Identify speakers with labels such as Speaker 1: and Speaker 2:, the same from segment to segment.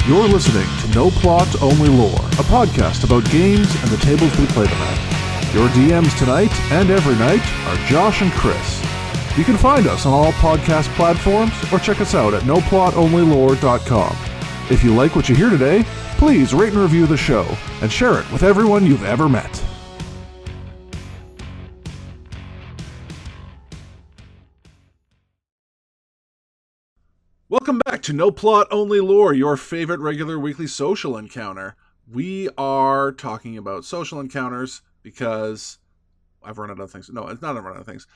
Speaker 1: You're listening to No Plot, Only Lore, a podcast about games and the tables we play them at. Your DMs tonight and every night are Josh and Chris. You can find us on all podcast platforms or check us out at noplotonlylore.com. If you like what you hear today, please rate and review the show and share it with everyone you've ever met. Welcome back to No Plot, Only Lore, your favorite regular weekly social encounter. We are talking about social encounters because I've run out of things. No, it's not I've run out of things.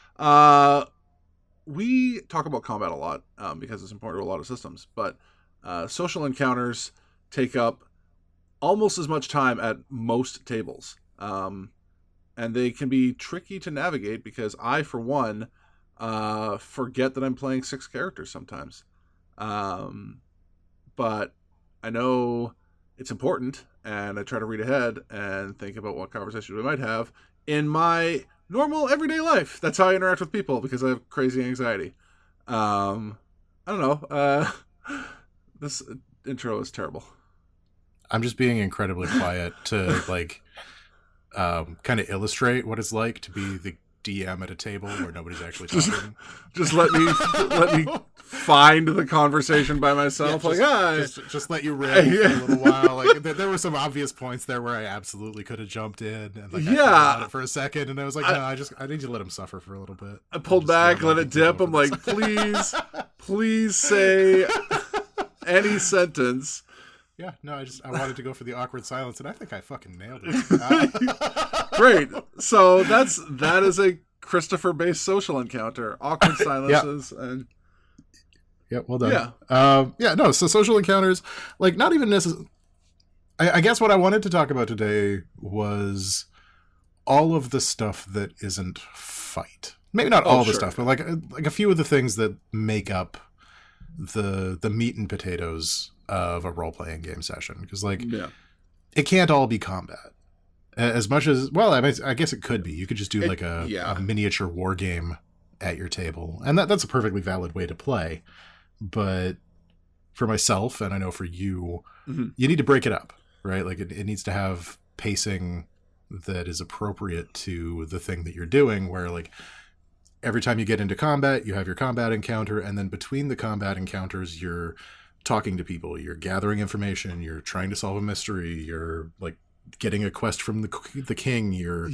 Speaker 1: We talk about combat a lot because it's important to a lot of systems, but social encounters take up almost as much time at most tables. And they can be tricky to navigate because I, for one, forget that I'm playing 6 characters sometimes. But I know it's important, and I try to read ahead and think about what conversations we might have in my normal everyday life. That's how I interact with people because I have crazy anxiety. I don't know. This intro is terrible.
Speaker 2: I'm just being incredibly quiet to kind of illustrate what it's like to be the DM at a table where nobody's actually talking.
Speaker 1: Just let me find the conversation by myself.
Speaker 2: Just let you riff for a little while. Like there were some obvious points there where I absolutely could have jumped in and I thought about it for a second, and I was like, no, I need to let him suffer for a little bit.
Speaker 1: I pulled back, let it dip. I'm like, please say any sentence.
Speaker 2: Yeah, no, I wanted to go for the awkward silence, and I think I fucking nailed it.
Speaker 1: Great. So that is a Christopher-based social encounter. Awkward silences and.
Speaker 2: Yeah, well done. Yeah. So social encounters, like, not even necessarily. I guess what I wanted to talk about today was all of the stuff that isn't fight. Maybe not all the stuff, but like a few of the things that make up the meat and potatoes of a role-playing game session, because it can't all be combat as much as, well, I guess it could be. You could just do a miniature war game at your table, and that's a perfectly valid way to play. But for myself, and I know for you, you need to break it up, right? Like it needs to have pacing that is appropriate to the thing that you're doing, where like every time you get into combat, you have your combat encounter, and then between the combat encounters, you're talking to people, you're gathering information, you're trying to solve a mystery, you're like getting a quest from the king, you're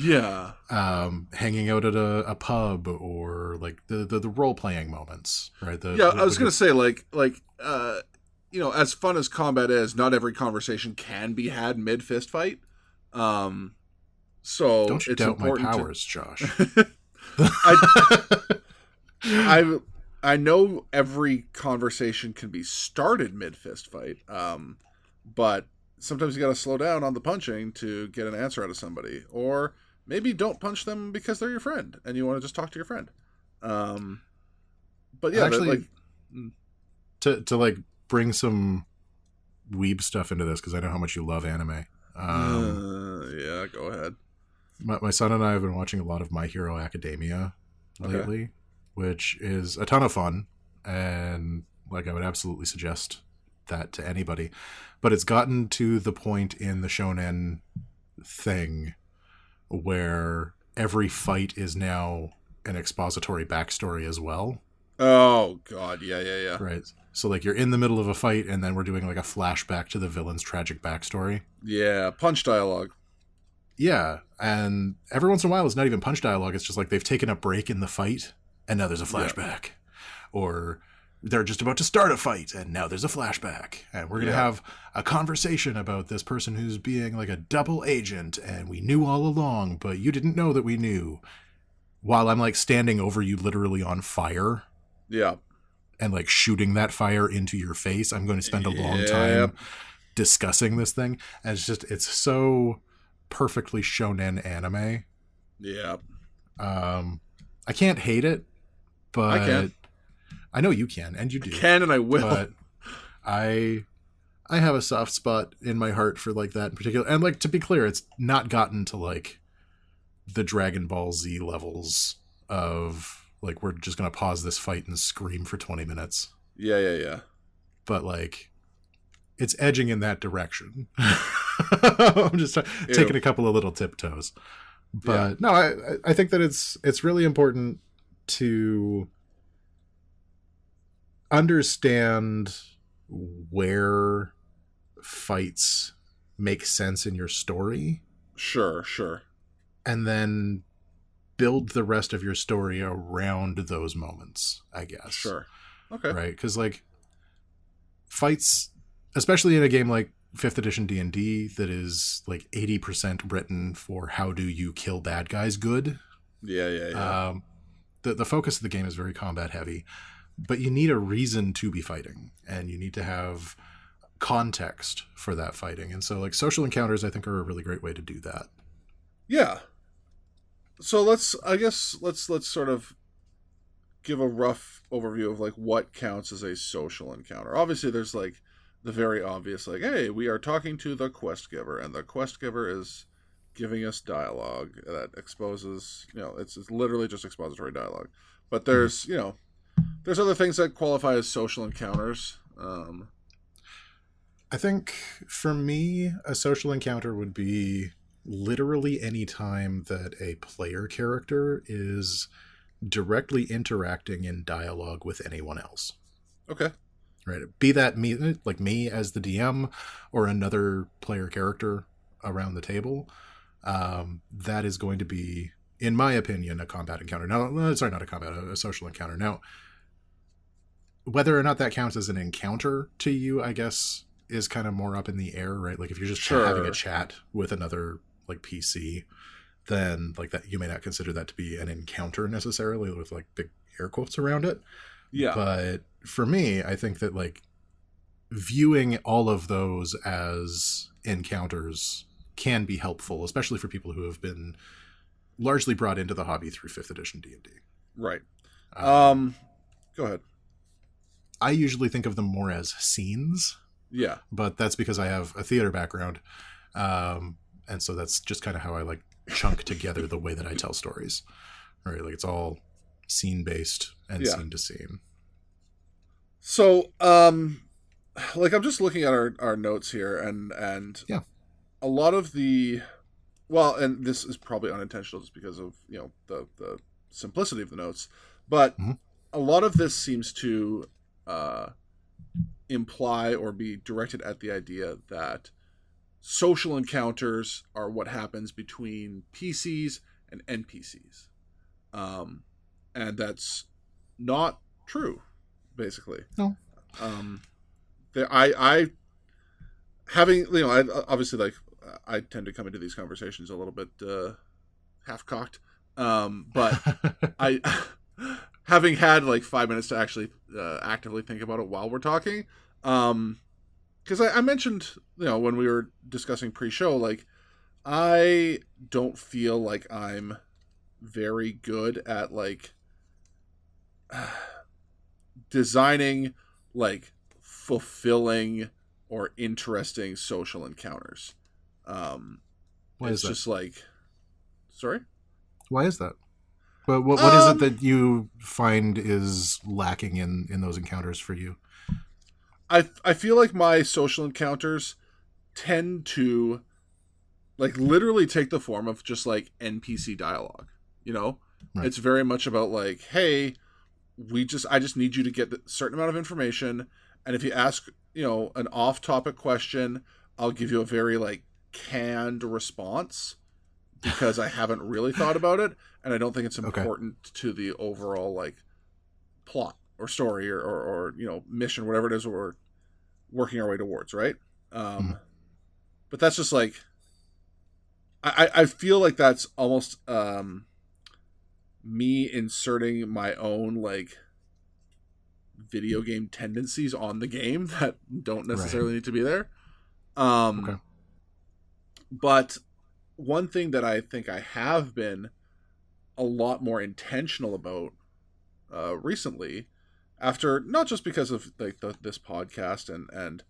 Speaker 2: hanging out at a pub, or like the role-playing moments, right?
Speaker 1: I was gonna say as fun as combat is, not every conversation can be had mid fist fight. So
Speaker 2: don't you
Speaker 1: it's
Speaker 2: doubt
Speaker 1: important
Speaker 2: my powers, Josh.
Speaker 1: I know every conversation can be started mid-fist fight, but sometimes you got to slow down on the punching to get an answer out of somebody, or maybe don't punch them because they're your friend and you want to just talk to your friend. But yeah,
Speaker 2: actually, to bring some weeb stuff into this, because I know how much you love anime.
Speaker 1: Yeah, go ahead.
Speaker 2: My son and I have been watching a lot of My Hero Academia lately, which is a ton of fun, and like I would absolutely suggest that to anybody. But it's gotten to the point in the shonen thing where every fight is now an expository backstory as well.
Speaker 1: Oh god, yeah.
Speaker 2: Right. So like you're in the middle of a fight, and then we're doing like a flashback to the villain's tragic backstory.
Speaker 1: Yeah, punch dialogue.
Speaker 2: Yeah, and every once in a while it's not even punch dialogue, it's just like they've taken a break in the fight, and now there's a flashback. Or they're just about to start a fight, and now there's a flashback. And we're going to have a conversation about this person who's being like a double agent, and we knew all along, but you didn't know that we knew. While I'm like standing over you literally on fire.
Speaker 1: Yeah.
Speaker 2: And like shooting that fire into your face. I'm going to spend a long time discussing this thing. And it's so perfectly shonen anime.
Speaker 1: Yeah.
Speaker 2: I can't hate it, but
Speaker 1: I can.
Speaker 2: I know you can, and you do.
Speaker 1: I can, and I will.
Speaker 2: But I have a soft spot in my heart for like that in particular. And like, to be clear, it's not gotten to like the Dragon Ball Z levels of like, we're just going to pause this fight and scream for 20 minutes.
Speaker 1: Yeah.
Speaker 2: But like, it's edging in that direction. I'm just taking a couple of little tiptoes. But no, I think that it's really important to understand where fights make sense in your story.
Speaker 3: Sure.
Speaker 2: And then build the rest of your story around those moments, I guess.
Speaker 3: Sure. Okay.
Speaker 2: Right? Because, like, fights, especially in a game like 5th edition D&D that is, like, 80% written for how do you kill bad guys good.
Speaker 3: Yeah.
Speaker 2: The focus of the game is very combat heavy, but you need a reason to be fighting, and you need to have context for that fighting. And so, like, social encounters, I think, are a really great way to do that.
Speaker 3: Yeah. So let's sort of give a rough overview of like what counts as a social encounter. Obviously, there's like the very obvious, like, hey, we are talking to the quest giver, and the quest giver is giving us dialogue that exposes, it's literally just expository dialogue. But there's, there's other things that qualify as social encounters.
Speaker 2: I think for me, a social encounter would be literally any time that a player character is directly interacting in dialogue with anyone else.
Speaker 3: Okay.
Speaker 2: Right. Be that me, like me as the DM, or another player character around the table. That is going to be, in my opinion, a combat encounter. Now, sorry, not a combat, a social encounter. Now, whether or not that counts as an encounter to you, I guess, is kind of more up in the air, right? Like if you're just having a chat with another like PC, then like that you may not consider that to be an encounter necessarily with like big air quotes around it.
Speaker 3: Yeah.
Speaker 2: But for me, I think that like viewing all of those as encounters can be helpful, especially for people who have been largely brought into the hobby through 5th edition D&D.
Speaker 3: Right. Go ahead.
Speaker 2: I usually think of them more as scenes.
Speaker 3: Yeah.
Speaker 2: But that's because I have a theater background. And so that's just kind of how I like chunk together the way that I tell stories. Right? Like it's all scene based and scene to scene.
Speaker 3: So, like I'm just looking at our notes here and a lot of the, well, and this is probably unintentional just because of, the simplicity of the notes, but a lot of this seems to imply or be directed at the idea that social encounters are what happens between PCs and NPCs. And that's not true, basically.
Speaker 2: No.
Speaker 3: I having, I obviously like, I tend to come into these conversations a little bit half-cocked. But I, having had like 5 minutes to actually actively think about it while we're talking, because I mentioned, when we were discussing pre-show, like I don't feel like I'm very good at like designing like fulfilling or interesting social encounters.
Speaker 2: Why
Speaker 3: it's
Speaker 2: is that?
Speaker 3: Just like, sorry?
Speaker 2: Why is that? But what is it that you find is lacking in those encounters for you?
Speaker 3: I feel like my social encounters tend to like literally take the form of just like NPC dialogue, Right. It's very much about like, hey, I just need you to get a certain amount of information. And if you ask, an off-topic question, I'll give you a very like canned response because I haven't really thought about it. And I don't think it's important to the overall like plot or story or mission, whatever it is we're working our way towards. Right. But that's just like, I feel like that's almost, me inserting my own like video game tendencies on the game that don't necessarily need to be there. But one thing that I think I have been a lot more intentional about recently, after not just because of like this podcast and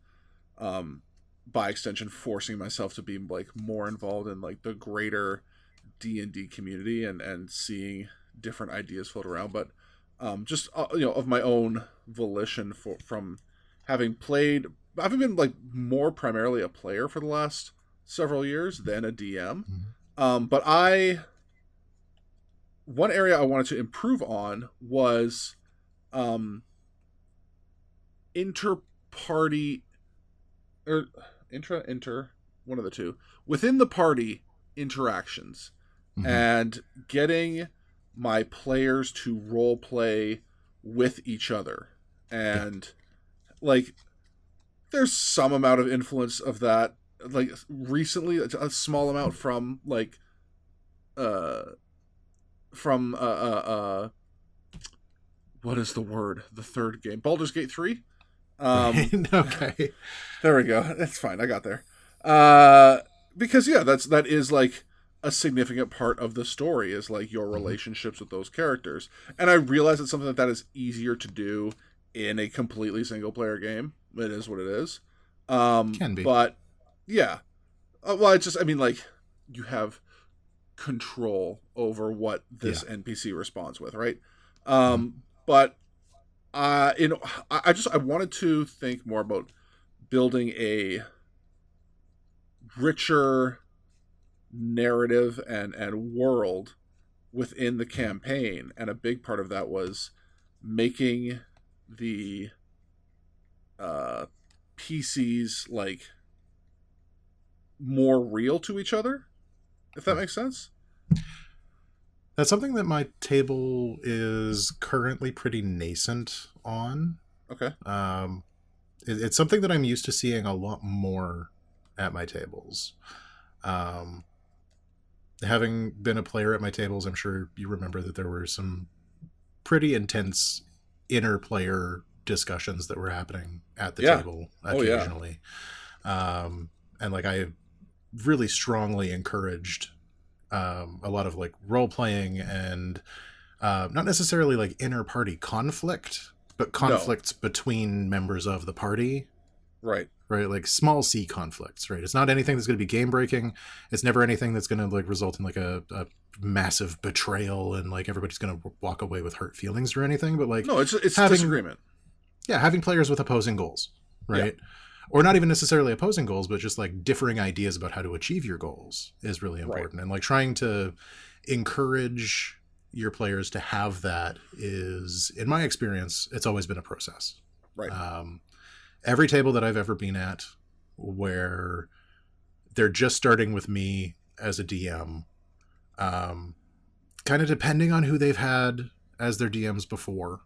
Speaker 3: by extension forcing myself to be like more involved in like the greater D&D community and seeing different ideas float around, but just of my own volition from having been like more primarily a player for the last several years than a DM. But one area I wanted to improve on was inter-party or inter one of the two within the party interactions, and getting my players to role play with each other. And like there's some amount of influence of that, like recently, a small amount from like what is the word? The third game, Baldur's Gate 3.
Speaker 2: Okay,
Speaker 3: there we go. That's fine. I got there. Because that is like a significant part of the story, is like your relationships with those characters. And I realize it's something that is easier to do in a completely single player game. It is what it is.
Speaker 2: Can be,
Speaker 3: but yeah. Well, it's just, I mean, like, you have control over what this NPC responds with, right? But I wanted to think more about building a richer narrative and world within the campaign, and a big part of that was making the PCs like more real to each other, if that makes sense.
Speaker 2: That's something that my table is currently pretty nascent on.
Speaker 3: Okay.
Speaker 2: It's something that I'm used to seeing a lot more at my tables. Having been a player at my tables, I'm sure you remember that there were some pretty intense inner player discussions that were happening at the table occasionally. And like I really strongly encouraged a lot of like role playing and not necessarily like inner party conflict, but conflicts between members of the party.
Speaker 3: Right.
Speaker 2: Like small c conflicts, right? It's not anything that's going to be game breaking. It's never anything that's going to like result in like a massive betrayal and like everybody's going to walk away with hurt feelings or anything. But like,
Speaker 3: no, it's disagreement.
Speaker 2: Yeah, having players with opposing goals, right? Yeah. Or not even necessarily opposing goals, but just like differing ideas about how to achieve your goals is really important. Right. And like trying to encourage your players to have that is, in my experience, it's always been a process.
Speaker 3: Right.
Speaker 2: Every table that I've ever been at where they're just starting with me as a DM, kind of depending on who they've had as their DMs before,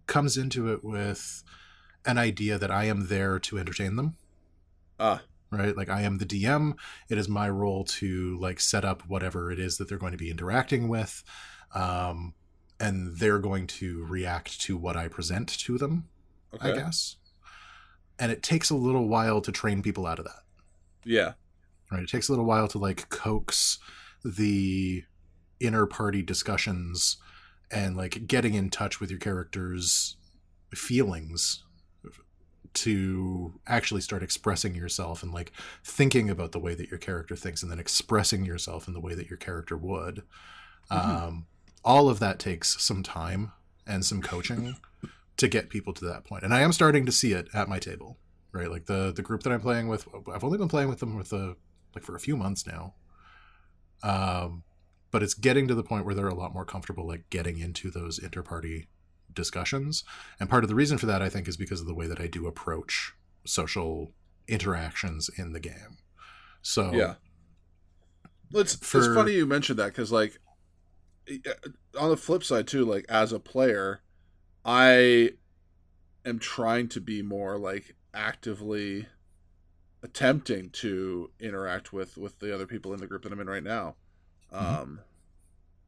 Speaker 2: comes into it with an idea that I am there to entertain them. Right? Like I am the DM. It is my role to like set up whatever it is that they're going to be interacting with. And they're going to react to what I present to them, I guess. And it takes a little while to train people out of that.
Speaker 3: Yeah.
Speaker 2: Right. It takes a little while to like coax the inner party discussions and like getting in touch with your character's feelings to actually start expressing yourself and like thinking about the way that your character thinks and then expressing yourself in the way that your character would. All of that takes some time and some coaching to get people to that point. And I am starting to see it at my table, right? Like the group that I'm playing with, I've only been playing with them for a few months now. But it's getting to the point where they're a lot more comfortable, like getting into those inter-party discussions. And part of the reason for that, I think, is because of the way that I do approach social interactions in the game. So
Speaker 3: yeah, it's funny you mentioned that, because like on the flip side too, like as a player, I am trying to be more like actively attempting to interact with the other people in the group that I'm in right now.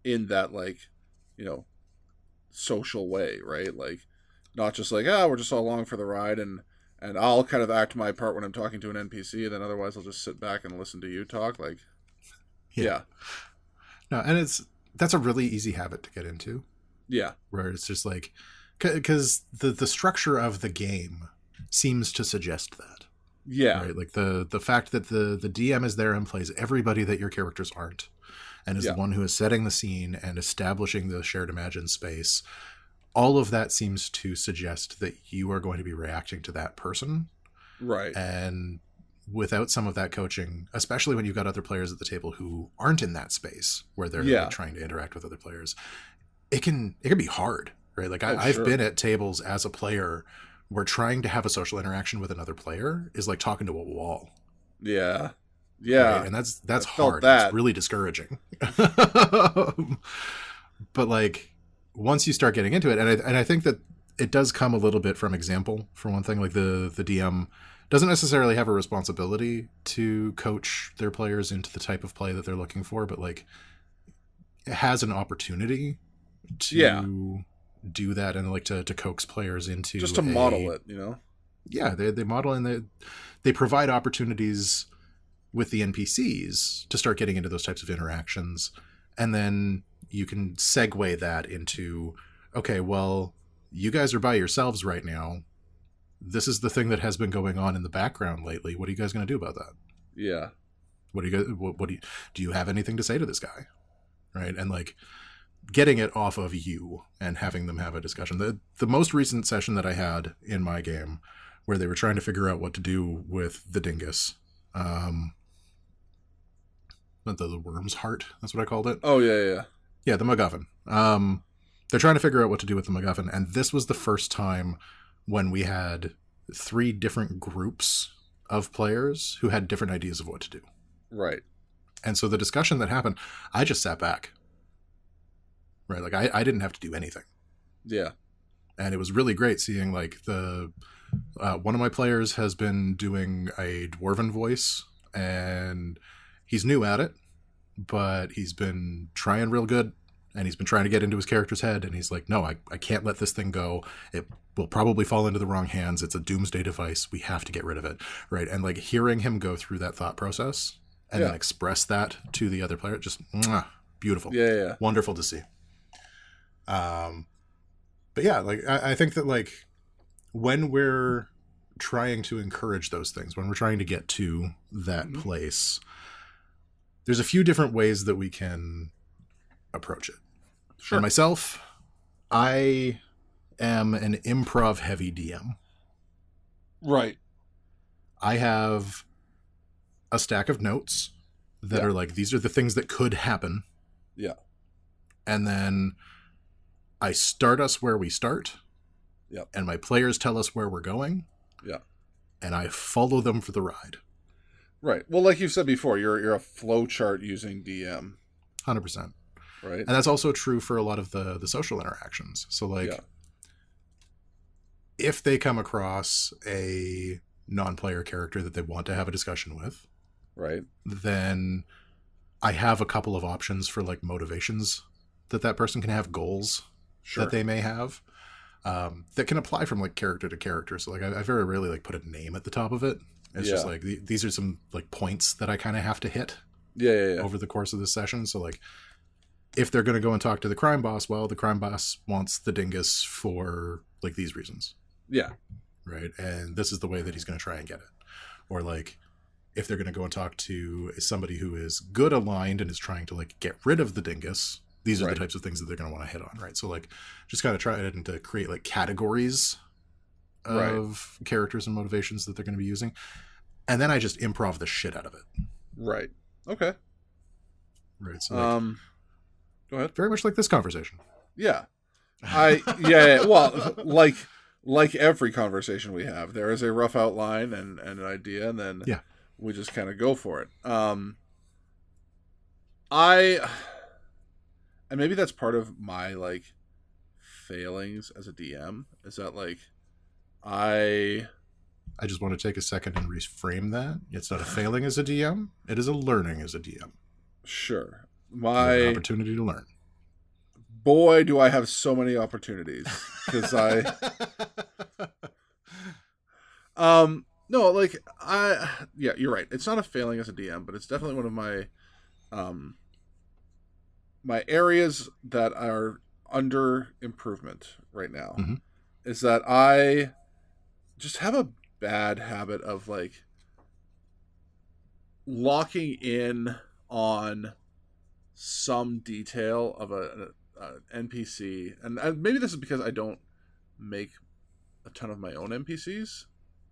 Speaker 3: In that, like, you know, social way, right? Like not just like, we're just all along for the ride and I'll kind of act my part when I'm talking to an NPC, and then otherwise I'll just sit back and listen to you talk. Like, yeah.
Speaker 2: No, and that's a really easy habit to get into.
Speaker 3: Yeah.
Speaker 2: Where it's just like, because the structure of the game seems to suggest that.
Speaker 3: Yeah.
Speaker 2: Right. Like the fact that the DM is there and plays everybody that your characters aren't, and is the one who is setting the scene and establishing the shared imagined space, all of that seems to suggest that you are going to be reacting to that person.
Speaker 3: Right.
Speaker 2: And without some of that coaching, especially when you've got other players at the table who aren't in that space where they're like, trying to interact with other players, it can be hard, right? Like I've been at tables as a player where trying to have a social interaction with another player is like talking to a wall.
Speaker 3: Yeah. Yeah.
Speaker 2: Right? And that's hard. It's really discouraging. But like, once you start getting into it, and I think that it does come a little bit from example, for one thing. Like the DM doesn't necessarily have a responsibility to coach their players into the type of play that they're looking for, but like it has an opportunity to do that and like to coax players into
Speaker 3: just to model it, you know?
Speaker 2: Yeah, they model and they provide opportunities with the NPCs to start getting into those types of interactions, and then you can segue that into, okay, well, you guys are by yourselves right now. This is the thing that has been going on in the background lately. What are you guys going to do about that?
Speaker 3: Yeah.
Speaker 2: What do you have anything to say to this guy? Right. And like getting it off of you and having them have a discussion. The most recent session that I had in my game where they were trying to figure out what to do with the dingus, the worm's heart, that's what I called it.
Speaker 3: Oh yeah.
Speaker 2: Yeah, the MacGuffin. They're trying to figure out what to do with the MacGuffin, and this was the first time when we had 3 different groups of players who had different ideas of what to do.
Speaker 3: Right.
Speaker 2: And so the discussion that happened, I just sat back. Right, like I didn't have to do anything.
Speaker 3: Yeah.
Speaker 2: And it was really great seeing like one of my players has been doing a dwarven voice, and he's new at it, but he's been trying real good, and he's been trying to get into his character's head, and he's like, no, I can't let this thing go. It will probably fall into the wrong hands. It's a doomsday device. We have to get rid of it. Right. And like hearing him go through that thought process and then express that to the other player, just beautiful.
Speaker 3: Yeah.
Speaker 2: Wonderful to see. But yeah, like I think that like when we're trying to encourage those things, when we're trying to get to that place, there's a few different ways that we can approach it.
Speaker 3: Sure.
Speaker 2: And myself, I am an improv heavy DM.
Speaker 3: Right.
Speaker 2: I have a stack of notes that are like, these are the things that could happen.
Speaker 3: Yeah.
Speaker 2: And then I start us where we start.
Speaker 3: Yeah.
Speaker 2: And my players tell us where we're going.
Speaker 3: Yeah.
Speaker 2: And I follow them for the ride.
Speaker 3: Right. Well, like you said before, you're a flow chart using DM.
Speaker 2: 100%.
Speaker 3: Right.
Speaker 2: And that's also true for a lot of the social interactions. So like if they come across a non-player character that they want to have a discussion with,
Speaker 3: right,
Speaker 2: then I have a couple of options for like motivations that person can have, goals that they may have, that can apply from like character to character. So like I very rarely like put a name at the top of it. It's just like these are some like points that I kind of have to hit over the course of this session. So like if they're going to go and talk to the crime boss, well, the crime boss wants the dingus for like these reasons.
Speaker 3: Yeah.
Speaker 2: Right. And this is the way that he's going to try and get it. Or like if they're going to go and talk to somebody who is good aligned and is trying to like get rid of the dingus, these are the types of things that they're going to want to hit on. Right. So like just kind of trying to create like categories of characters and motivations that they're going to be using. And then I just improv the shit out of it.
Speaker 3: Right. Okay.
Speaker 2: Right. So like,
Speaker 3: go ahead.
Speaker 2: Very much like this conversation.
Speaker 3: Yeah. Well, like every conversation we have, there is a rough outline and an idea, and then we just kind of go for it. And maybe that's part of my like failings as a DM is that like I
Speaker 2: just want to take a second and reframe that. It's not a failing as a DM. It is a learning as a DM.
Speaker 3: Sure.
Speaker 2: My opportunity to learn.
Speaker 3: Boy, do I have so many opportunities because no, like you're right. It's not a failing as a DM, but it's definitely one of my my areas that are under improvement right now. Is that I just have a bad habit of like locking in on some detail of NPC, and maybe this is because I don't make a ton of my own NPCs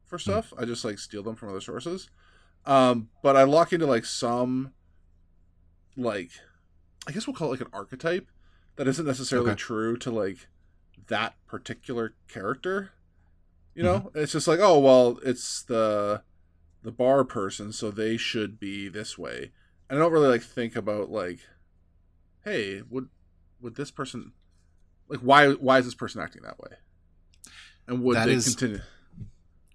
Speaker 3: for stuff. I just like steal them from other sources. But I lock into like some, like, I guess we'll call it like an archetype that isn't necessarily true to like that particular character. You know, it's just like, oh well, it's the bar person, so they should be this way. And I don't really like think about like, hey, would this person, like, why is this person acting that way? And would they continue?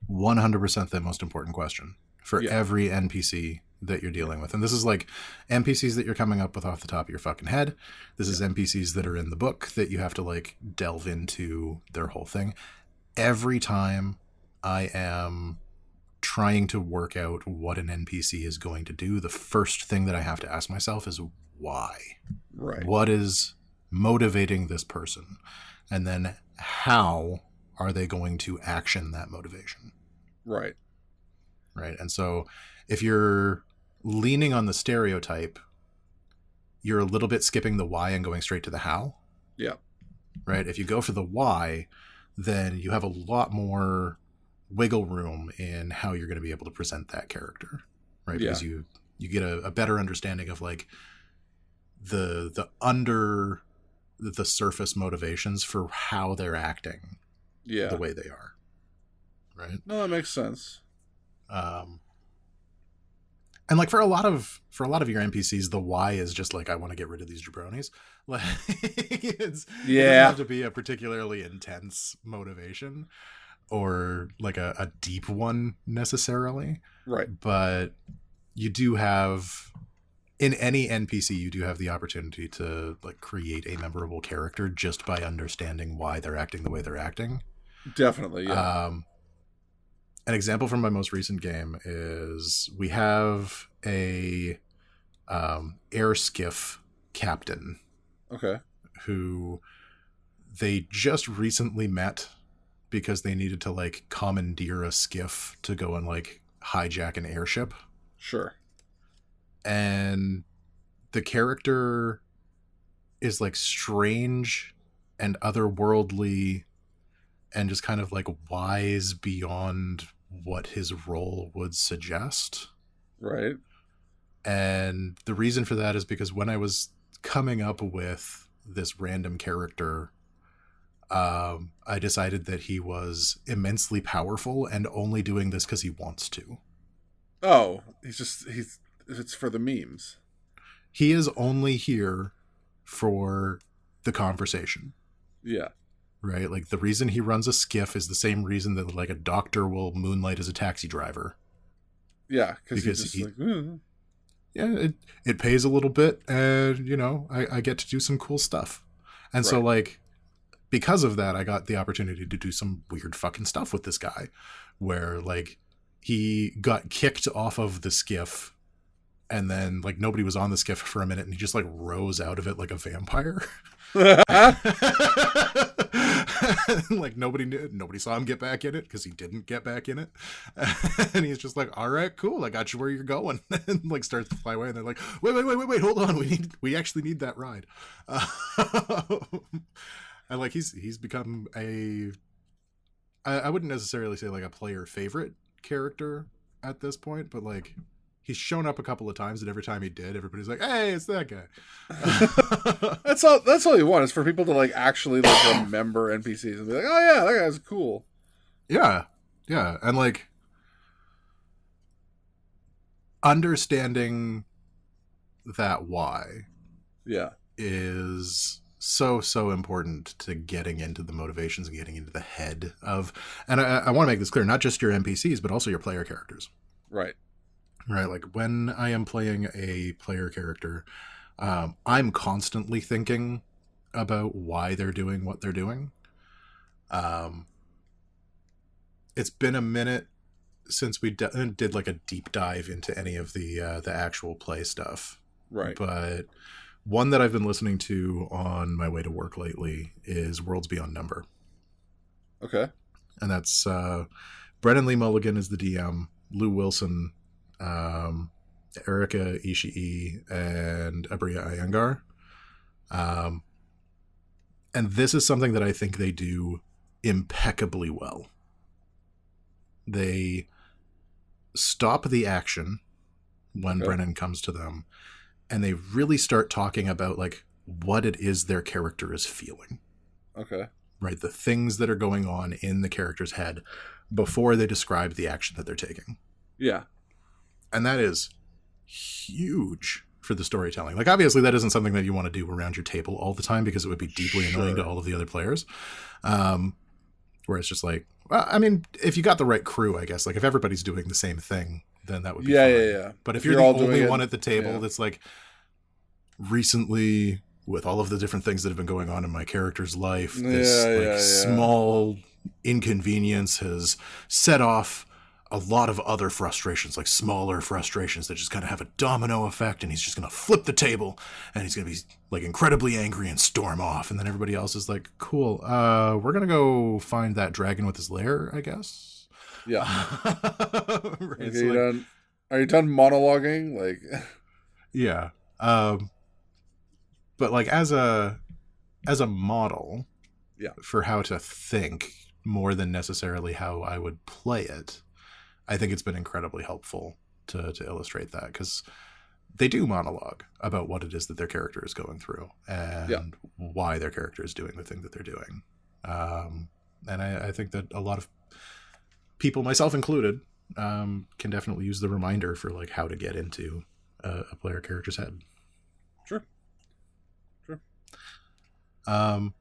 Speaker 2: 100% the most important question for every NPC that you're dealing with. And this is like NPCs that you're coming up with off the top of your fucking head. This is NPCs that are in the book that you have to like delve into their whole thing. Every time I am trying to work out what an NPC is going to do, the first thing that I have to ask myself is why?
Speaker 3: Right.
Speaker 2: What is motivating this person? And then how are they going to action that motivation?
Speaker 3: Right.
Speaker 2: Right. And so if you're leaning on the stereotype, you're a little bit skipping the why and going straight to the how.
Speaker 3: Yeah.
Speaker 2: Right. If you go for the why, then you have a lot more wiggle room in how you're going to be able to present that character. Right.
Speaker 3: Yeah.
Speaker 2: Because you get a better understanding of like the under the surface motivations for how they're acting the way they are. Right.
Speaker 3: No, that makes sense.
Speaker 2: And like for a lot of your NPCs, the why is just like, I want to get rid of these jabronis. Like it doesn't have to be a particularly intense motivation or like a deep one necessarily.
Speaker 3: Right.
Speaker 2: But you do have, in any NPC, you do have the opportunity to like create a memorable character just by understanding why they're acting the way they're acting.
Speaker 3: Definitely. Yeah.
Speaker 2: An example from my most recent game is we have a air skiff captain.
Speaker 3: Okay.
Speaker 2: Who they just recently met because they needed to like commandeer a skiff to go and like hijack an airship.
Speaker 3: Sure.
Speaker 2: And the character is like strange and otherworldly and just kind of like wise beyond what his role would suggest.
Speaker 3: Right.
Speaker 2: And the reason for that is because when I was coming up with this random character, I decided that he was immensely powerful and only doing this because he wants to.
Speaker 3: Oh, it's for the memes.
Speaker 2: He is only here for the conversation.
Speaker 3: Yeah.
Speaker 2: Right? Like the reason he runs a skiff is the same reason that like a doctor will moonlight as a taxi driver.
Speaker 3: Yeah, because
Speaker 2: it pays a little bit, and you know, I get to do some cool stuff. And so like because of that, I got the opportunity to do some weird fucking stuff with this guy where like he got kicked off of the skiff and then like nobody was on the skiff for a minute and he just like rose out of it like a vampire. Like nobody saw him get back in it because he didn't get back in it. And he's just like, all right, cool, I got you where you're going. And like starts to fly away and they're like, wait, hold on, we actually need that ride. And like he's become I wouldn't necessarily say like a player favorite character at this point, but like he's shown up a couple of times, and every time he did, everybody's like, hey, it's that guy.
Speaker 3: That's all you want, is for people to like actually like remember NPCs and be like, oh yeah, that guy's cool.
Speaker 2: Yeah. And like understanding that why is so important to getting into the motivations and getting into the head of, and I want to make this clear, not just your NPCs, but also your player characters.
Speaker 3: Right.
Speaker 2: Like when I am playing a player character, I'm constantly thinking about why they're doing what they're doing. It's been a minute since we did like a deep dive into any of the actual play stuff.
Speaker 3: Right.
Speaker 2: But one that I've been listening to on my way to work lately is Worlds Beyond Number.
Speaker 3: Okay.
Speaker 2: And that's Brennan Lee Mulligan is the DM, Lou Wilson, Erika Ishii, and Abriya Iyengar. And this is something that I think they do impeccably well. They stop the action when Brennan comes to them, and they really start talking about like what it is their character is feeling.
Speaker 3: Okay.
Speaker 2: Right? The things that are going on in the character's head before they describe the action that they're taking.
Speaker 3: Yeah.
Speaker 2: And that is huge for the storytelling. Like, obviously, that isn't something that you want to do around your table all the time because it would be deeply annoying to all of the other players. Where it's just like, well, I mean, if you got the right crew, I guess, like if everybody's doing the same thing, then that would be fine.
Speaker 3: Yeah.
Speaker 2: But if you're the only one at the table that's like, recently, with all of the different things that have been going on in my character's life, this small inconvenience has set off a lot of other frustrations, like smaller frustrations that just kind of have a domino effect, and he's just going to flip the table, and he's going to be like incredibly angry and storm off, and then everybody else is like, cool, we're going to go find that dragon with his lair, I guess.
Speaker 3: Yeah. Okay, are you done monologuing? Like,
Speaker 2: yeah. But like as a model for how to think more than necessarily how I would play it, I think it's been incredibly helpful to illustrate that, because they do monologue about what it is that their character is going through and why their character is doing the thing that they're doing. And I think that a lot of people, myself included, can definitely use the reminder for like how to get into a player character's head.
Speaker 3: Sure.
Speaker 2: Do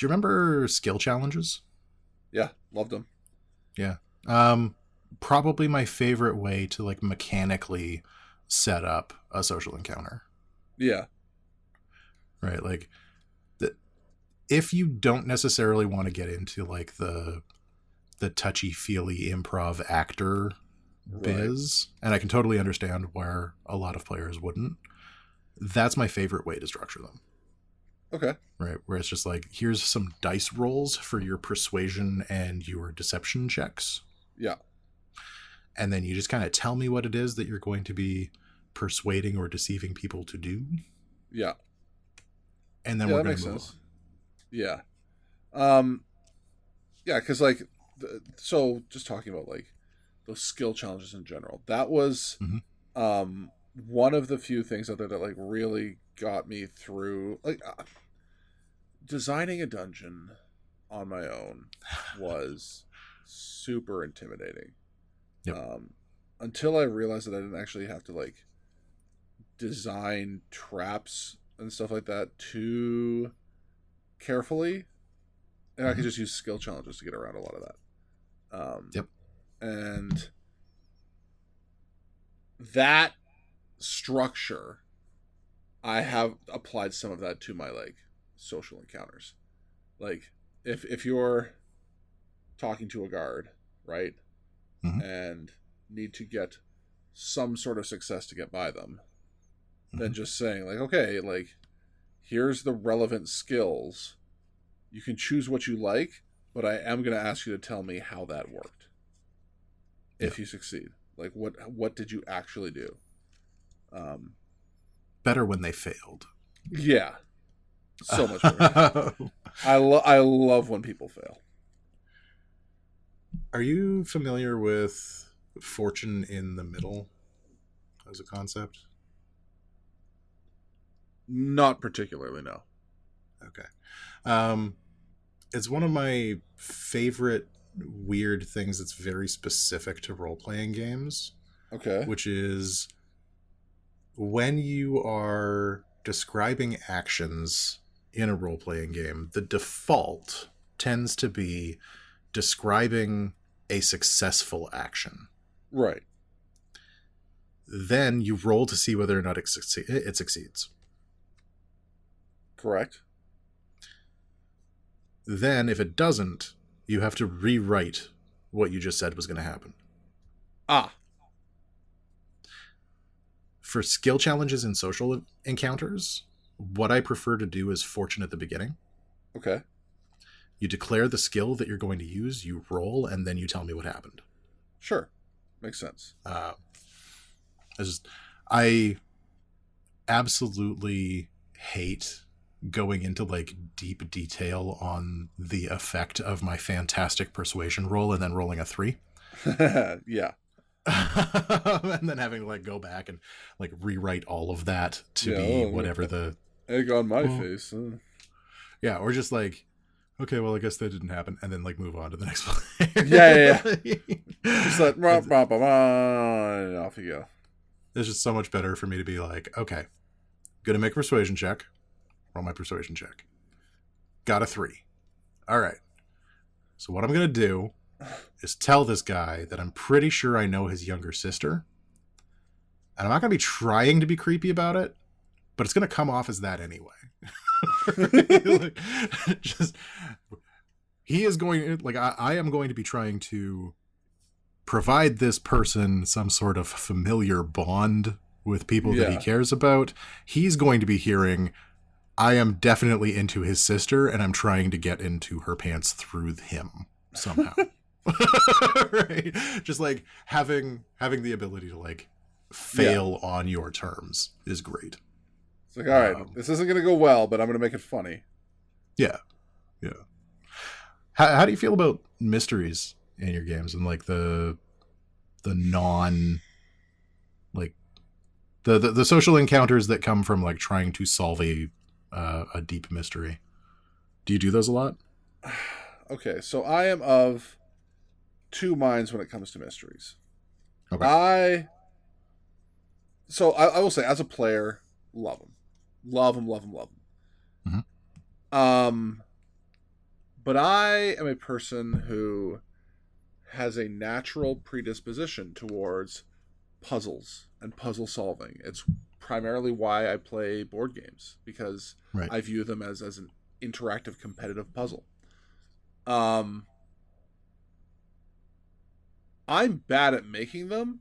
Speaker 2: you remember skill challenges?
Speaker 3: Yeah, loved them.
Speaker 2: Yeah. Probably my favorite way to like mechanically set up a social encounter.
Speaker 3: Yeah.
Speaker 2: Right. Like if you don't necessarily want to get into like the touchy-feely improv actor biz, and I can totally understand where a lot of players wouldn't, that's my favorite way to structure them.
Speaker 3: Okay.
Speaker 2: Right. Where it's just like, here's some dice rolls for your persuasion and your deception checks.
Speaker 3: Yeah.
Speaker 2: And then you just kind of tell me what it is that you're going to be persuading or deceiving people to do.
Speaker 3: Yeah.
Speaker 2: And then we're going to move on.
Speaker 3: Yeah. Yeah, because like, so just talking about like those skill challenges in general, that was one of the few things out there that like really got me through. Like, designing a dungeon on my own was super intimidating.
Speaker 2: Yep.
Speaker 3: Until I realized that I didn't actually have to like design traps and stuff like that too carefully, and I could just use skill challenges to get around a lot of that.
Speaker 2: Yep.
Speaker 3: And that structure, I have applied some of that to my like social encounters. Like if you're talking to a guard, right, and need to get some sort of success to get by them, then just saying like, okay, like here's the relevant skills. You can choose what you like, but I am going to ask you to tell me how that worked. If you succeed, like what did you actually do?
Speaker 2: Better when they failed.
Speaker 3: Yeah, so much better. I love when people fail.
Speaker 2: Are you familiar with fortune in the middle as a concept?
Speaker 3: Not particularly, no.
Speaker 2: Okay. It's one of my favorite weird things that's very specific to role-playing games.
Speaker 3: Okay.
Speaker 2: Which is when you are describing actions in a role-playing game, the default tends to be describing a successful action.
Speaker 3: Right.
Speaker 2: Then you roll to see whether or not it succeeds.
Speaker 3: Correct.
Speaker 2: Then, if it doesn't, you have to rewrite what you just said was going to happen.
Speaker 3: Ah.
Speaker 2: For skill challenges in social encounters, what I prefer to do is fortune at the beginning.
Speaker 3: Okay.
Speaker 2: You declare the skill that you're going to use, you roll, and then you tell me what happened.
Speaker 3: Sure. Makes sense.
Speaker 2: I absolutely hate going into like deep detail on the effect of my fantastic persuasion roll and then rolling a 3.
Speaker 3: Yeah.
Speaker 2: And then having to like go back and like rewrite all of that to be whatever the
Speaker 3: egg on my face.
Speaker 2: Yeah, or just like, okay, well, I guess that didn't happen, and then like move on to the next player.
Speaker 3: Yeah. Just like off you go.
Speaker 2: It's just so much better for me to be like, okay, gonna make a persuasion check. Roll my persuasion check. Got a 3. All right. So what I'm gonna do is tell this guy that I'm pretty sure I know his younger sister, and I'm not gonna be trying to be creepy about it, but it's gonna come off as that anyway. Like, just he is going like I am going to be trying to provide this person some sort of familiar bond with people that he cares about. He's going to be hearing, I am definitely into his sister, and I'm trying to get into her pants through him somehow. Right? Just like having the ability to like fail on your terms is great.
Speaker 3: It's like, all right, this isn't going to go well, but I'm going to make it funny.
Speaker 2: Yeah. How do you feel about mysteries in your games and like the non, like the social encounters that come from like trying to solve a deep mystery? Do you do those a lot?
Speaker 3: Okay, so I am of 2 minds when it comes to mysteries.
Speaker 2: Okay.
Speaker 3: I will say, as a player, love them. Love them.
Speaker 2: Mm-hmm.
Speaker 3: But I am a person who has a natural predisposition towards puzzles and puzzle solving. It's primarily why I play board games, because I view them as an interactive competitive puzzle. I'm bad at making them,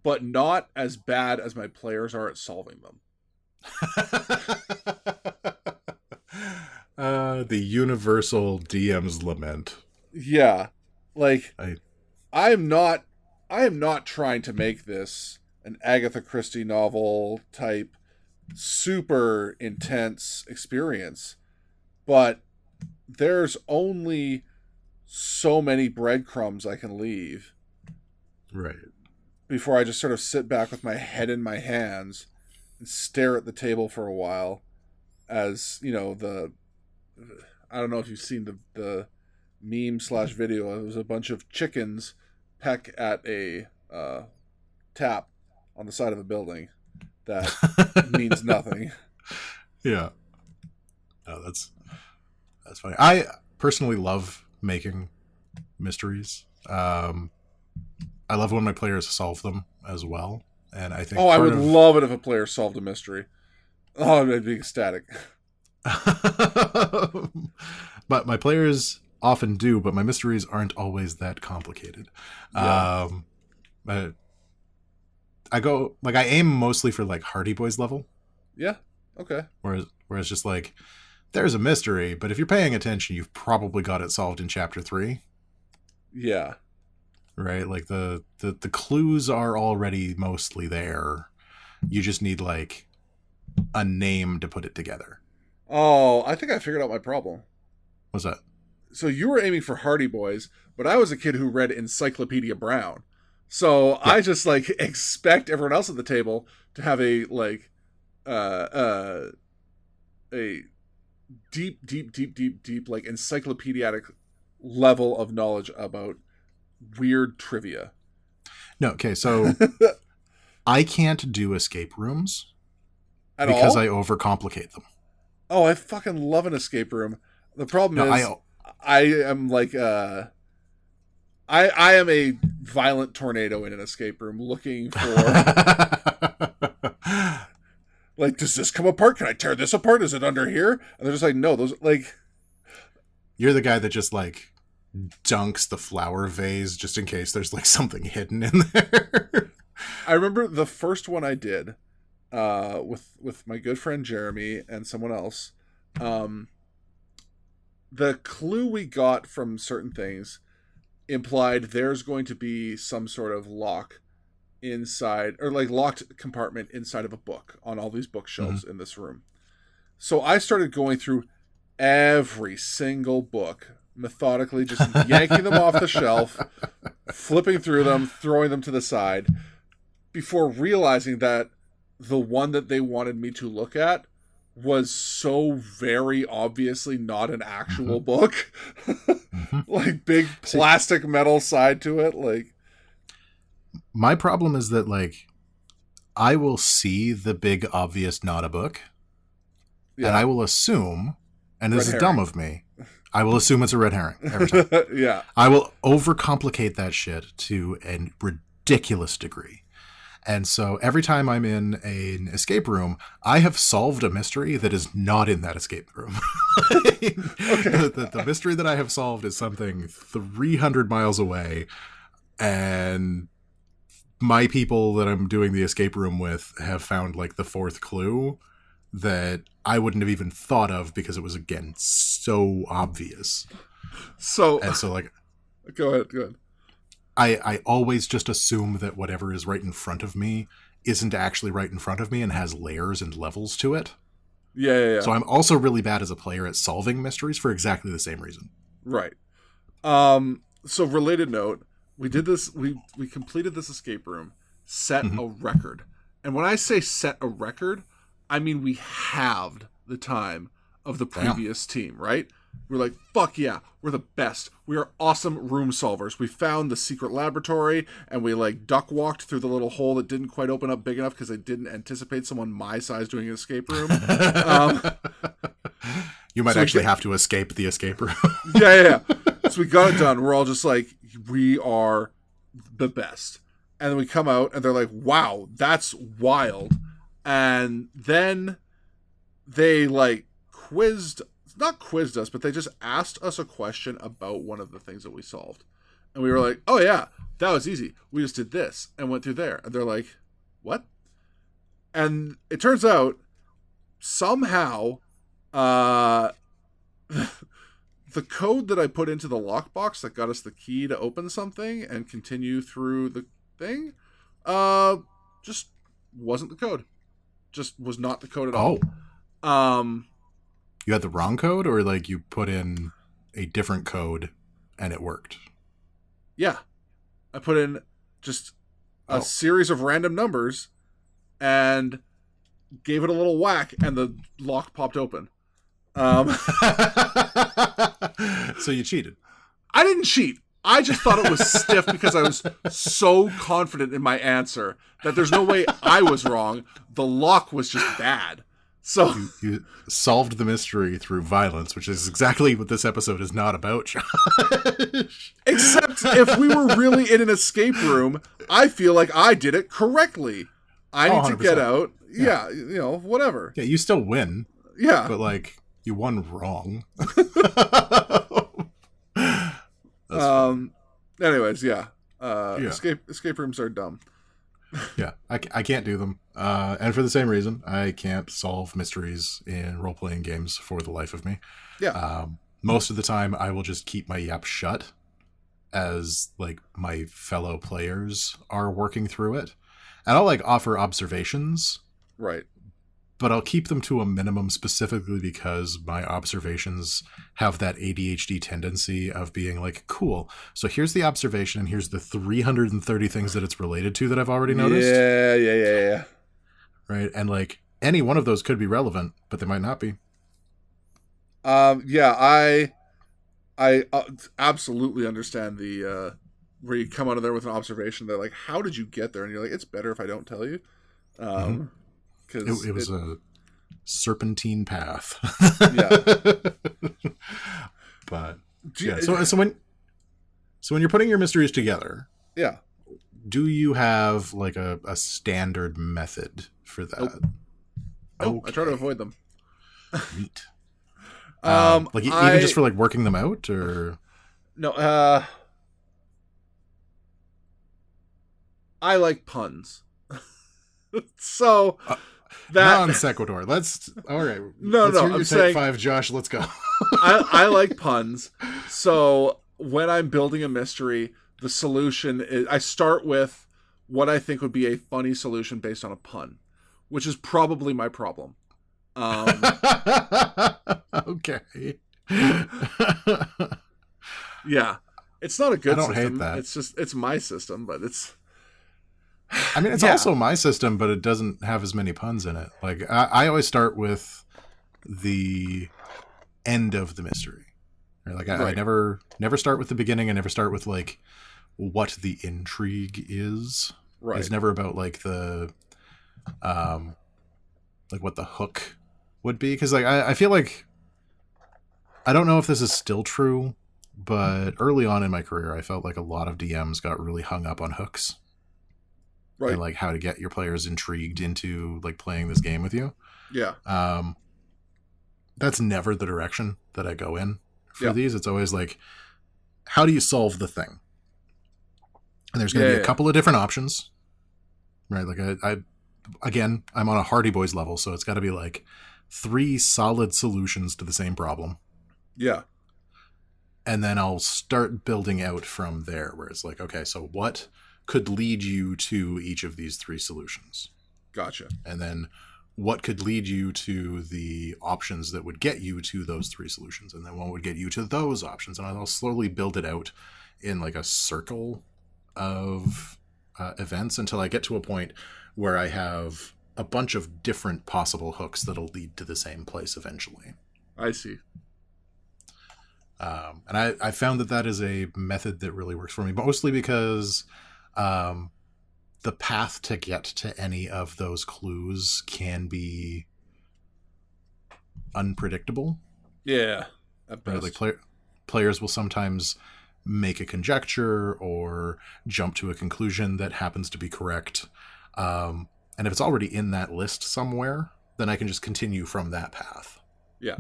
Speaker 3: but not as bad as my players are at solving them.
Speaker 2: The universal DM's lament.
Speaker 3: Yeah. Like I am not trying to make this an Agatha Christie novel type super intense experience, but there's only so many breadcrumbs I can leave.
Speaker 2: Right.
Speaker 3: Before I just sort of sit back with my head in my hands and stare at the table for a while as, you know, I don't know if you've seen the meme / video. It was a bunch of chickens peck at a tap on the side of a building that means nothing.
Speaker 2: Yeah. Oh, that's funny. I personally love making mysteries. I love when my players solve them as well. And I think
Speaker 3: I would love it if a player solved a mystery. Oh, I'd be ecstatic.
Speaker 2: But my players often do, but my mysteries aren't always that complicated. Yeah. I aim mostly for like Hardy Boys level.
Speaker 3: Yeah. Okay.
Speaker 2: Whereas just like there's a mystery, but if you're paying attention, you've probably got it solved in chapter 3.
Speaker 3: Yeah.
Speaker 2: Right? Like the clues are already mostly there. You just need like a name to put it together.
Speaker 3: Oh, I think I figured out my problem.
Speaker 2: What's that?
Speaker 3: So you were aiming for Hardy Boys, but I was a kid who read Encyclopedia Brown. So I just like expect everyone else at the table to have a like a deep like encyclopedic level of knowledge about weird trivia.
Speaker 2: No, okay, so I can't do escape rooms
Speaker 3: because
Speaker 2: I overcomplicate them.
Speaker 3: Oh, I fucking love an escape room. The problem is I am like I am a violent tornado in an escape room looking for like, does this come apart? Can I tear this apart? Is it under here? And they're just like, no, those like.
Speaker 2: You're the guy that just like dunks the flower vase just in case there's like something hidden in there.
Speaker 3: I remember the first one I did with my good friend Jeremy and someone else. The clue we got from certain things implied there's going to be some sort of lock inside, or like locked compartment inside of a book on all these bookshelves in this room. So I started going through every single book, methodically, just yanking them off the shelf, flipping through them, throwing them to the side, before realizing that the one that they wanted me to look at was so very obviously not an actual book. Like, big plastic metal side to it. Like,
Speaker 2: my problem is that, like, I will see the big obvious not a book, and I will assume, and this is dumb of me, I will assume it's a red herring every time.
Speaker 3: Yeah.
Speaker 2: I will overcomplicate that shit to a ridiculous degree. And so every time I'm in an escape room, I have solved a mystery that is not in that escape room. The mystery that I have solved is something 300 miles away, and my people that I'm doing the escape room with have found, like, the fourth clue that I wouldn't have even thought of because it was, again, so obvious.
Speaker 3: So,
Speaker 2: like,
Speaker 3: go ahead.
Speaker 2: I always just assume that whatever is right in front of me isn't actually right in front of me and has layers and levels to it.
Speaker 3: Yeah.
Speaker 2: So I'm also really bad as a player at solving mysteries for exactly the same reason.
Speaker 3: Right. So, related note, we did this, we completed this escape room, set a record. And when I say set a record, I mean we halved the time of the previous team, right? We're like, fuck yeah, we're the best. We are awesome room solvers. We found the secret laboratory, and we, like, duck walked through the little hole that didn't quite open up big enough because they didn't anticipate someone my size doing an escape room.
Speaker 2: You might actually have to escape the escape room.
Speaker 3: Yeah. So we got it done. We're all just like, we are the best. And then we come out, and they're like, wow, that's wild. And then they, like, not quizzed us, but they just asked us a question about one of the things that we solved. And we were like, oh yeah, that was easy. We just did this and went through there. And they're like, what? And it turns out somehow the code that I put into the lockbox that got us the key to open something and continue through the thing just wasn't the code. Just was not the code at all.
Speaker 2: You had the wrong code, or, like, you put in a different code and it worked?
Speaker 3: Yeah. I put in just a series of random numbers and gave it a little whack, and the lock popped open.
Speaker 2: So you cheated.
Speaker 3: I didn't cheat. I just thought it was stiff because I was so confident in my answer that there's no way I was wrong. The lock was just bad. So
Speaker 2: you solved the mystery through violence, which is exactly what this episode is not about, Josh.
Speaker 3: Except if we were really in an escape room, I feel like I did it correctly. I need to get out. Yeah, you know, whatever.
Speaker 2: Yeah, you still win.
Speaker 3: Yeah.
Speaker 2: But, like, you won wrong.
Speaker 3: Anyways, yeah. Escape rooms are dumb.
Speaker 2: Yeah, I can't do them. And for the same reason, I can't solve mysteries in role-playing games for the life of me.
Speaker 3: Yeah.
Speaker 2: Most of the time, I will just keep my yap shut as, like, my fellow players are working through it. And I'll, like, offer observations.
Speaker 3: Right.
Speaker 2: But I'll keep them to a minimum specifically because my observations have that ADHD tendency of being like, cool, so here's the observation and here's the 330 things that it's related to that I've already noticed.
Speaker 3: Yeah.
Speaker 2: Right? And, like, any one of those could be relevant, but they might not be.
Speaker 3: Yeah, I absolutely understand the where you come out of there with an observation. They're like, how did you get there? And you're like, it's better if I don't tell you.
Speaker 2: It was a serpentine path.
Speaker 3: Yeah.
Speaker 2: But yeah, so when you're putting your mysteries together,
Speaker 3: yeah,
Speaker 2: do you have, like, a standard method for that?
Speaker 3: Nope. Okay. I try to avoid them.
Speaker 2: Neat. Like, even just for, like, working them out, or
Speaker 3: no? I like puns. So that
Speaker 2: non sequitur. Let's all right.
Speaker 3: No,
Speaker 2: I'm saying 5, Josh. Let's go.
Speaker 3: I like puns. So when I'm building a mystery, the solution is I start with what I think would be a funny solution based on a pun, which is probably my problem.
Speaker 2: Okay.
Speaker 3: Yeah, it's not a good.
Speaker 2: I don't
Speaker 3: system.
Speaker 2: hate that.
Speaker 3: It's my system, but it's.
Speaker 2: I mean, it's also my system, but it doesn't have as many puns in it. Like I always start with the end of the mystery. Or like I never start with the beginning. I never start with like what the intrigue is.
Speaker 3: Right.
Speaker 2: It's never about like the like what the hook would be, because like I feel like, I don't know if this is still true, but early on in my career I felt like a lot of DMs got really hung up on hooks. Right. And like how to get your players intrigued into like playing this game with you.
Speaker 3: Yeah.
Speaker 2: That's never the direction that I go in for these. It's always like, how do you solve the thing? And there's going to be a couple of different options, right? Like I'm on a Hardy Boys level, so it's got to be like 3 solid solutions to the same problem.
Speaker 3: Yeah.
Speaker 2: And then I'll start building out from there, where it's like, okay, so what could lead you to each of these 3 solutions?
Speaker 3: Gotcha.
Speaker 2: And then what could lead you to the options that would get you to those 3 solutions? And then what would get you to those options? And I'll slowly build it out in like a circle of events until I get to a point where I have a bunch of different possible hooks that'll lead to the same place eventually.
Speaker 3: I see.
Speaker 2: And I found that is a method that really works for me, mostly because the path to get to any of those clues can be unpredictable.
Speaker 3: Yeah. At best.
Speaker 2: Right? Like players will sometimes make a conjecture or jump to a conclusion that happens to be correct. And if it's already in that list somewhere, then I can just continue from that path.
Speaker 3: Yeah.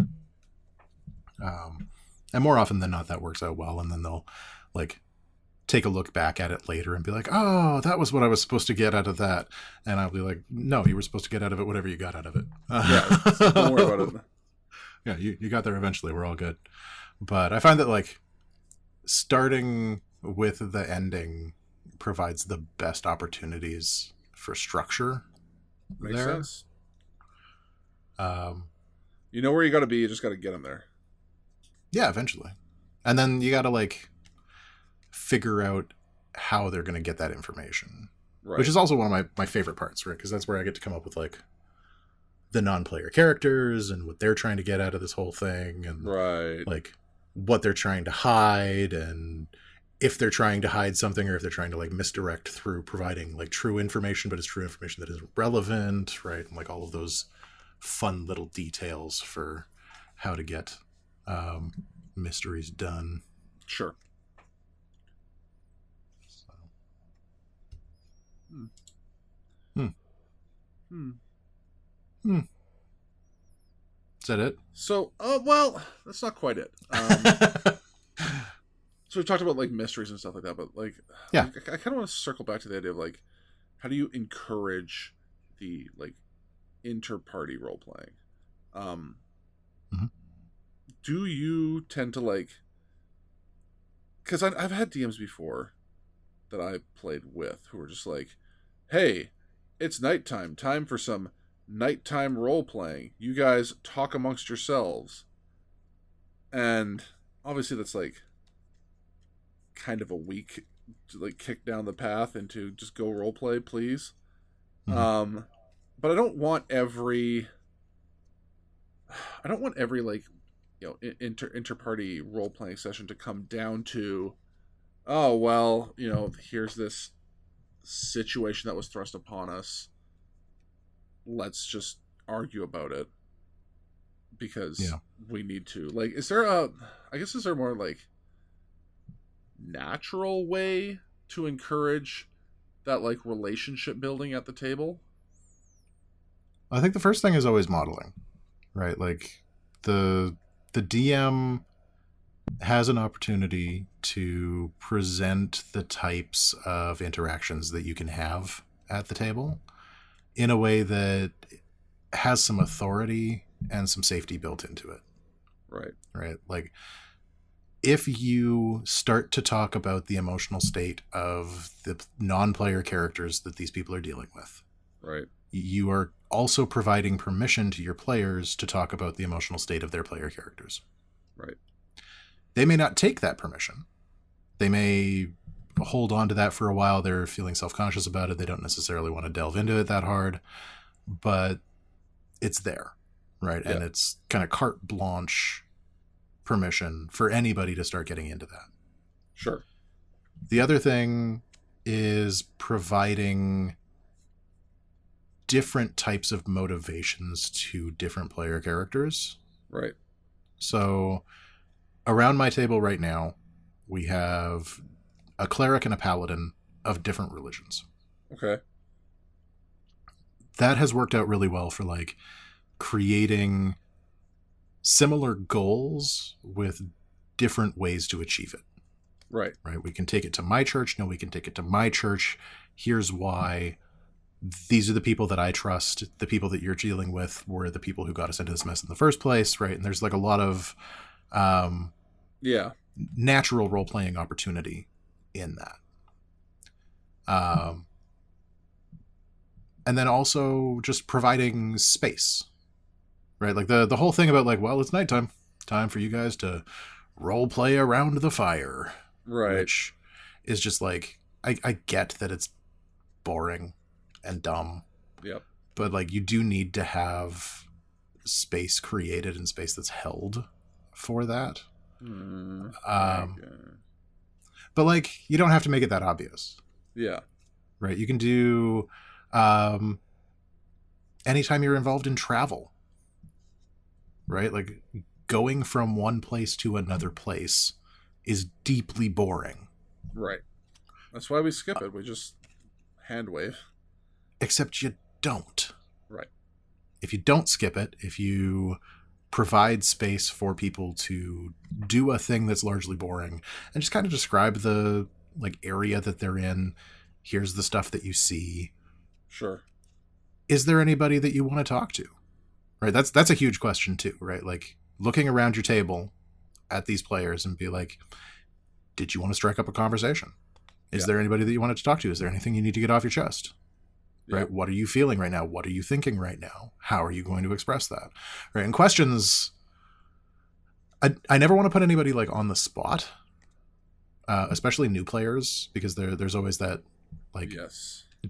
Speaker 2: And more often than not, that works out well. And then they'll like take a look back at it later and be like, oh, that was what I was supposed to get out of that. And I'll be like, no, you were supposed to get out of it whatever you got out of it.
Speaker 3: Yeah, don't worry about it.
Speaker 2: Yeah, you got there eventually. We're all good. But I find that like starting with the ending provides the best opportunities for structure.
Speaker 3: Makes sense. You know where you got to be. You just got to get them there.
Speaker 2: Yeah, eventually. And then you got to like figure out how they're going to get that information. Right. Which is also one of my favorite parts, right? Because that's where I get to come up with like the non-player characters and what they're trying to get out of this whole thing, and like what they're trying to hide, and if they're trying to hide something or if they're trying to like misdirect through providing like true information, but it's true information that is relevant, right? And like all of those fun little details for how to get mysteries done.
Speaker 3: Sure.
Speaker 2: So. Is that it?
Speaker 3: So, well, that's not quite it. So we've talked about like mysteries and stuff like that, but like,
Speaker 2: yeah,
Speaker 3: I kind of want to circle back to the idea of like, how do you encourage the like inter-party role playing? Do you tend to like? Because I've had DMs before that I played with who were just like, "Hey, it's nighttime. Time for some nighttime role playing. You guys talk amongst yourselves." And obviously, that's like kind of a weak, like kick down the path into just go role play, please. Mm-hmm. But I don't want every like, you know, inter-party role playing session to come down to, oh well, you know, here's this situation that was thrust upon us. Let's just argue about it because we need to. Like, is there more like natural way to encourage that like relationship building at the table?
Speaker 2: I think the first thing is always modeling, right? Like the DM has an opportunity to present the types of interactions that you can have at the table in a way that has some authority and some safety built into it. Right. Like if you start to talk about the emotional state of the non-player characters that these people are dealing with,
Speaker 3: right,
Speaker 2: you are also providing permission to your players to talk about the emotional state of their player characters.
Speaker 3: Right.
Speaker 2: They may not take that permission. They may hold on to that for a while. They're feeling self-conscious about it. They don't necessarily want to delve into it that hard, but it's there, right? Yeah. And it's kind of carte blanche permission for anybody to start getting into that.
Speaker 3: Sure.
Speaker 2: The other thing is providing different types of motivations to different player characters.
Speaker 3: Right.
Speaker 2: So around my table right now, we have a cleric and a paladin of different religions.
Speaker 3: Okay.
Speaker 2: That has worked out really well for like creating similar goals with different ways to achieve it.
Speaker 3: Right.
Speaker 2: Right. We can take it to my church. No, we can take it to my church. Here's why. These are the people that I trust. The people that you're dealing with were the people who got us into this mess in the first place. Right. And there's like a lot of natural role-playing opportunity in that. And then also just providing space, right? Like the whole thing about like, well, it's nighttime, time for you guys to role play around the fire,
Speaker 3: right?
Speaker 2: Which is just like, I get that it's boring and dumb.
Speaker 3: Yep.
Speaker 2: But like, you do need to have space created and space that's held for that. But like, you don't have to make it that obvious.
Speaker 3: Yeah.
Speaker 2: Right. You can do, anytime you're involved in travel, right? Like going from one place to another place is deeply boring.
Speaker 3: Right. That's why we skip it. We just hand wave.
Speaker 2: Except you don't.
Speaker 3: Right.
Speaker 2: If you don't skip it, if you provide space for people to do a thing that's largely boring and just kind of describe the like area that they're in, here's the stuff that you see.
Speaker 3: Sure.
Speaker 2: Is there anybody that you want to talk to? Right. That's a huge question too, right? Like looking around your table at these players and be like, did you want to strike up a conversation? Is there anybody that you wanted to talk to? Is there anything you need to get off your chest? Right. What are you feeling right now? What are you thinking right now? How are you going to express that? Right. And questions, I never want to put anybody like on the spot, especially new players, because there's always that like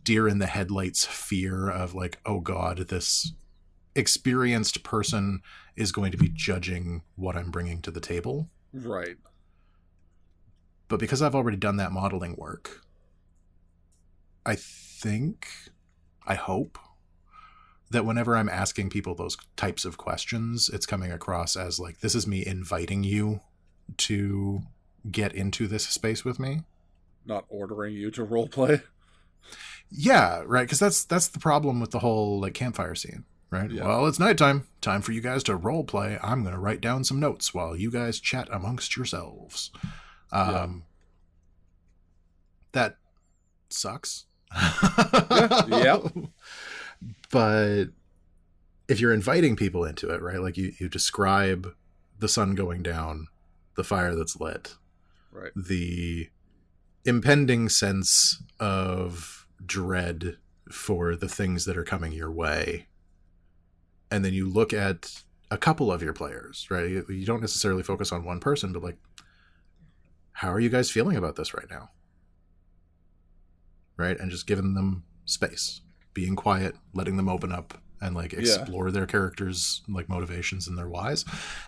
Speaker 2: deer in the headlights fear of like, oh God, this experienced person is going to be judging what I'm bringing to the table.
Speaker 3: Right.
Speaker 2: But because I've already done that modeling work, I hope that whenever I'm asking people those types of questions, it's coming across as like, this is me inviting you to get into this space with me.
Speaker 3: Not ordering you to role play.
Speaker 2: Yeah, right. Because that's the problem with the whole like campfire scene, right? Yeah. Well, it's nighttime. Time for you guys to role play. I'm going to write down some notes while you guys chat amongst yourselves. That sucks.
Speaker 3: Yeah.
Speaker 2: But if you're inviting people into it, right? Like you describe the sun going down, the fire that's lit,
Speaker 3: right?
Speaker 2: The impending sense of dread for the things that are coming your way. And then you look at a couple of your players, right? You don't necessarily focus on one person, but like, how are you guys feeling about this right now? Right? And just giving them space, being quiet, letting them open up and like explore their characters, like motivations and their whys.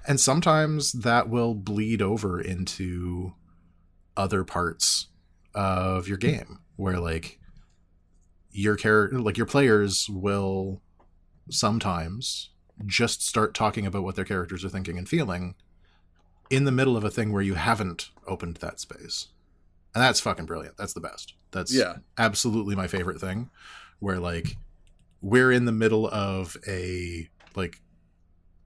Speaker 2: And sometimes that will bleed over into other parts of your game where like your character, like your players will sometimes just start talking about what their characters are thinking and feeling in the middle of a thing where you haven't opened that space. And that's fucking brilliant. That's the best. That's absolutely my favorite thing, where like we're in the middle of a like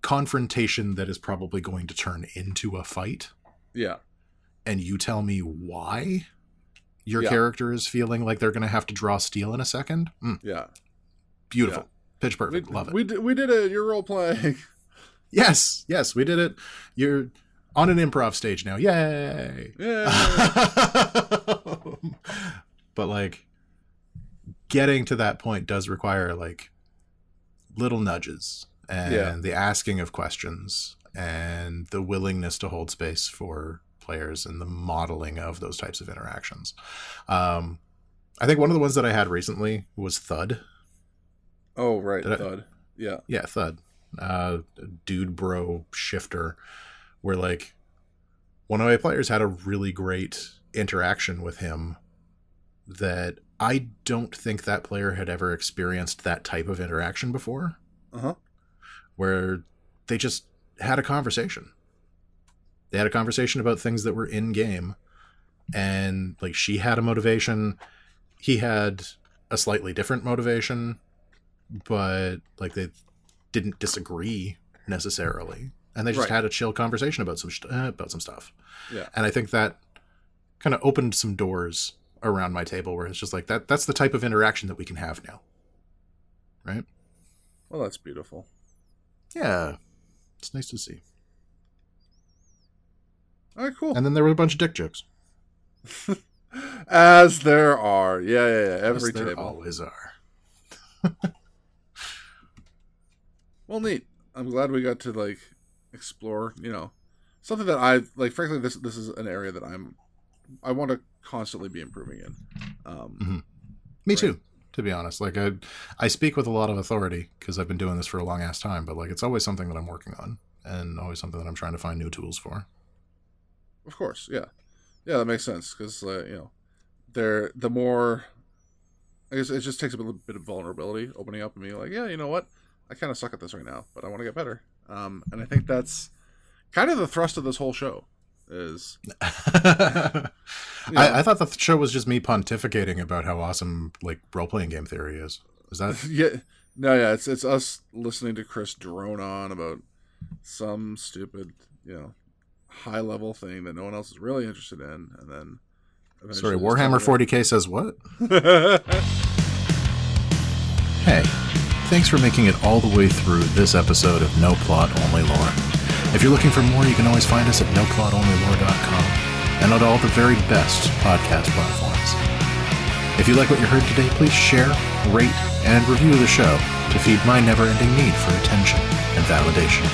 Speaker 2: confrontation that is probably going to turn into a fight.
Speaker 3: Yeah.
Speaker 2: And you tell me why your character is feeling like they're going to have to draw steel in a second.
Speaker 3: Yeah.
Speaker 2: Beautiful. Yeah. Pitch perfect. Love it.
Speaker 3: We did it. You're role playing.
Speaker 2: Yes, we did it. You're on an improv stage now. Yay. But like getting to that point does require like little nudges and the asking of questions and the willingness to hold space for players and the modeling of those types of interactions. I think one of the ones that I had recently was Thud.
Speaker 3: Oh, right. Thud. Yeah,
Speaker 2: Thud. Dude bro shifter, where like one of my players had a really great interaction with him that I don't think that player had ever experienced that type of interaction before. Where they just had a conversation. They had a conversation about things that were in game, and like she had a motivation, he had a slightly different motivation, but like they didn't disagree necessarily, and they just had a chill conversation about some stuff.
Speaker 3: Yeah,
Speaker 2: and I think that kind of opened some doors around my table where it's just like that's the type of interaction that we can have now, right?
Speaker 3: Well, that's beautiful.
Speaker 2: Yeah, it's nice to see.
Speaker 3: All right, cool.
Speaker 2: And then there were a bunch of dick jokes.
Speaker 3: As there are. Yeah. Every
Speaker 2: table.
Speaker 3: There
Speaker 2: always are.
Speaker 3: Well, neat. I'm glad we got to like explore, something that I like. Frankly, this is an area that I want to constantly be improving in.
Speaker 2: Me too, to be honest. Like I speak with a lot of authority because I've been doing this for a long ass time, but like it's always something that I'm working on and always something that I'm trying to find new tools for.
Speaker 3: Of course, yeah, that makes sense because the more, I guess it just takes a little bit of vulnerability, opening up and being like, yeah, you know what, I kind of suck at this right now, but I want to get better. And I think that's kind of the thrust of this whole show. Is
Speaker 2: I thought the show was just me pontificating about how awesome like role-playing game theory is. Is that
Speaker 3: it's us listening to Chris drone on about some stupid high level thing that no one else is really interested in, and then
Speaker 2: sorry, Warhammer 40K says what? Hey, thanks for making it all the way through this episode of No Plot Only Lore. If you're looking for more, you can always find us at noplotonlylore.com and on all the very best podcast platforms. If you like what you heard today, please share, rate, and review the show to feed my never-ending need for attention and validation.